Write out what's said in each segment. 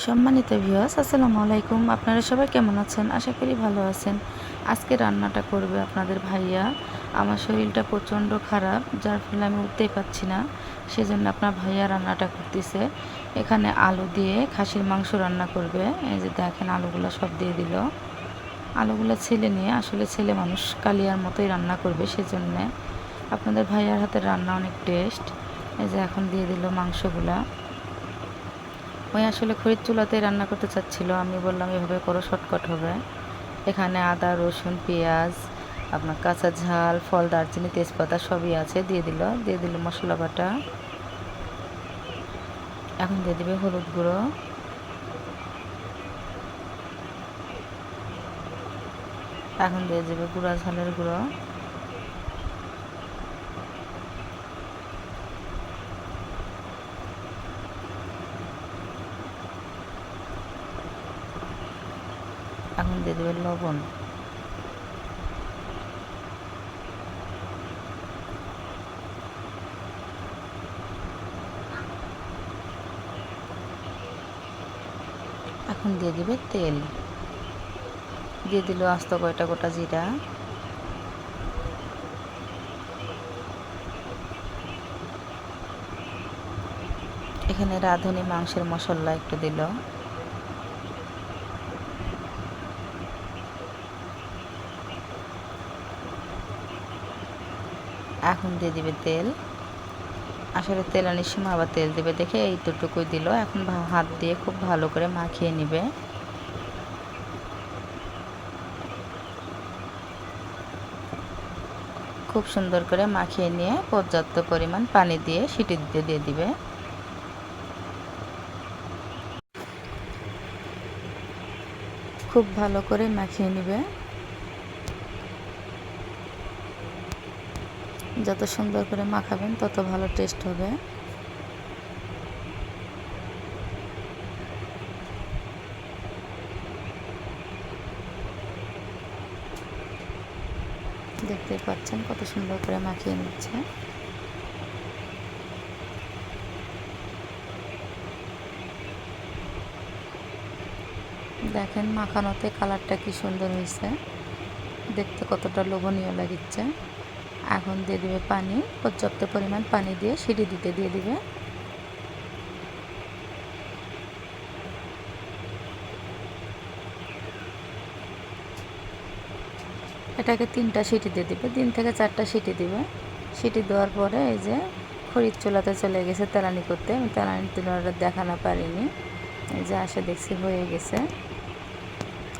সম্মানিত ভিউয়ার্স, আসসালামু আলাইকুম। আপনারা সবাই কেমন আছেন? আশা করি ভালো আছেন। আজকে রান্নাটা করবে আপনাদের ভাইয়া। আমার শরীরটা প্রচণ্ড খারাপ, যার ফলে আমি উঠতেই পারছি না। সেজন্য আপনার ভাইয়া রান্নাটা করতেছে। এখানে আলু দিয়ে খাসির মাংস রান্না করবে। এই যে দেখেন, আলুগুলো সব দিয়ে দিল। আলুগুলো ছেলে নিয়ে, আসলে ছেলে মানুষ কালিয়ার মতোই রান্না করবে, সেজন্যে আপনাদের ভাইয়ার হাতের রান্না অনেক টেস্ট। এই যে এখন দিয়ে দিল মাংসগুলা। ওই আসলে খড়ির চুলাতে রান্না করতে চাচ্ছিল, আমি বললাম এভাবে করো, শর্টকাট হবে। এখানে আদা, রসুন, পেঁয়াজ, আপনার কাঁচা ঝাল, ফল, দারচিনি, তেজপাতা সবই আছে। দিয়ে দিল মশলা বাটা। এখন দিয়ে দিবে হলুদ গুঁড়ো, এখন দিয়ে দেবে গুঁড়া ঝালের গুঁড়ো, এখন দিয়ে দেবে লবণ। এখন দিয়ে দিবে তেল। দিয়ে দিল আস্ত কয়টা গোটা জিরা। এখানে রাঁধুনি মাংসের মশলা একটু দিল। এখন দিয়ে দিবে তেল। আসলে তেল আনির সময় আবার তেল দিবে দেখে এইটুকুই দিল। এখন হাত দিয়ে খুব ভালো করে মাখিয়ে নিবে। খুব সুন্দর করে মাখিয়ে নিয়ে পর্যাপ্ত পরিমাণ পানি দিয়ে সিটি দিয়ে দিবে। খুব ভালো করে মাখিয়ে নিবে। যত সুন্দর করে মাখাবেন তত ভালো টেস্ট হবে। দেখতে পাচ্ছেন কত সুন্দর করে মাখিয়ে নিচ্ছে। দেখেন মাখানোতে কালারটা কি সুন্দর হয়েছে, দেখতে কতটা লোভনীয় লাগছে। এখন দিয়ে দিবে পানি, পর্যাপ্ত পরিমাণ পানি দিয়ে সিটি দিয়ে দিবে। এটাকে 3টা সিটি দিয়ে দিবে, 3 থেকে 4টা সিটি দিবে। সিটি দেওয়ার পরে এই যে খড়ির চুলাতে চলে গেছে তেলানি করতে। আমি তেলানি তুলাটা দেখানো পারিনি। এই যে আসে দেখছি হয়ে গেছে।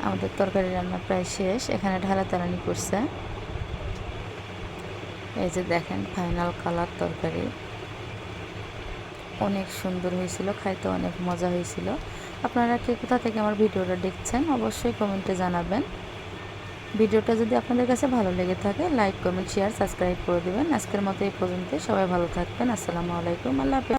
আমাদের তরকারি রান্না প্রায় শেষ। এখানে ঢালা তেলানি করছে। এই যে দেখেন ফাইনাল কালার তরকারি। অনেক সুন্দর হয়েছিল, খাইতে অনেক মজা হয়েছিল। আপনারা কে কোথা থেকে আমার ভিডিওটা দেখছেন অবশ্যই কমেন্টে জানাবেন। ভিডিওটা যদি আপনাদের কাছে ভালো লেগে থাকে লাইক, কমেন্ট, শেয়ার, সাবস্ক্রাইব করে দেবেন। আজকের মতো এই পর্যন্ত। সবাই ভালো থাকবেন। আসসালামু আলাইকুম। আল্লাহ হাফেজ।